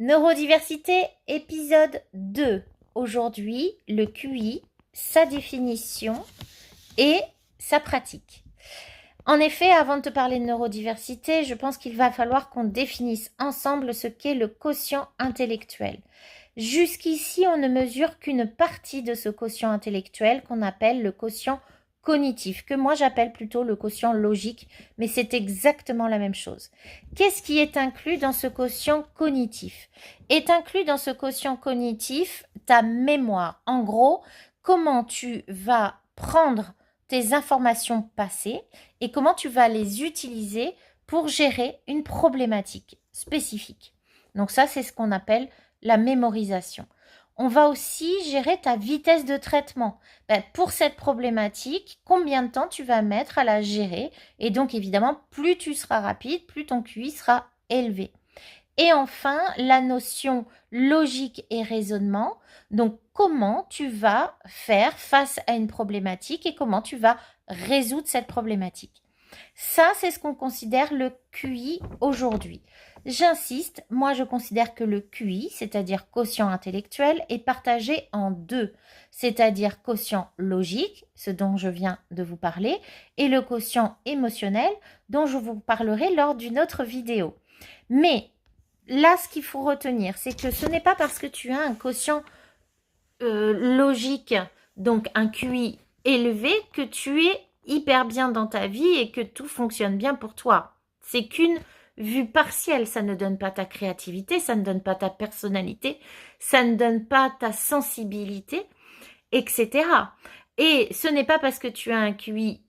Neurodiversité, épisode 2. Aujourd'hui, le QI, sa définition et sa pratique. En effet, avant de te parler de neurodiversité, je pense qu'il va falloir qu'on définisse ensemble ce qu'est le quotient intellectuel. Jusqu'ici, on ne mesure qu'une partie de ce quotient intellectuel qu'on appelle le quotient cognitif, que moi j'appelle plutôt le quotient logique, mais c'est exactement la même chose. Qu'est-ce qui est inclus dans ce quotient cognitif? Est inclus dans ce quotient cognitif ta mémoire. En gros, comment tu vas prendre tes informations passées et comment tu vas les utiliser pour gérer une problématique spécifique. Donc ça, c'est ce qu'on appelle la mémorisation. On va aussi gérer ta vitesse de traitement. Pour cette problématique, combien de temps tu vas mettre à la gérer? Et donc, évidemment, plus tu seras rapide, plus ton QI sera élevé. Et enfin, la notion logique et raisonnement. Donc, comment tu vas faire face à une problématique et comment tu vas résoudre cette problématique. Ça, c'est ce qu'on considère le QI aujourd'hui. J'insiste, moi je considère que le QI, c'est-à-dire quotient intellectuel, est partagé en deux, c'est-à-dire quotient logique, ce dont je viens de vous parler, et le quotient émotionnel, dont je vous parlerai lors d'une autre vidéo. Mais là, ce qu'il faut retenir, c'est que ce n'est pas parce que tu as un quotient logique, donc un QI élevé, que tu es hyper bien dans ta vie et que tout fonctionne bien pour toi. C'est qu'une vue partielle, ça ne donne pas ta créativité, ça ne donne pas ta personnalité, ça ne donne pas ta sensibilité, etc. Et ce n'est pas parce que tu as un QI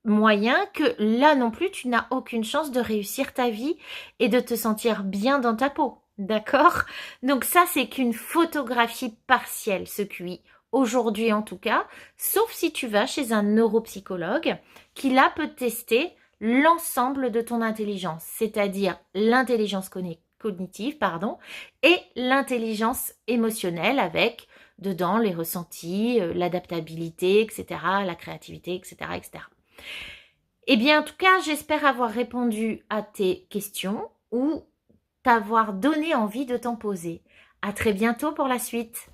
moyen que là non plus tu n'as aucune chance de réussir ta vie et de te sentir bien dans ta peau. D'accord? Donc ça, c'est qu'une photographie partielle, ce QI. Aujourd'hui en tout cas, sauf si tu vas chez un neuropsychologue qui là peut tester l'ensemble de ton intelligence, c'est-à-dire l'intelligence cognitive, et l'intelligence émotionnelle avec dedans les ressentis, l'adaptabilité, etc., la créativité, etc., etc. Eh bien, en tout cas, j'espère avoir répondu à tes questions ou t'avoir donné envie de t'en poser. À très bientôt pour la suite.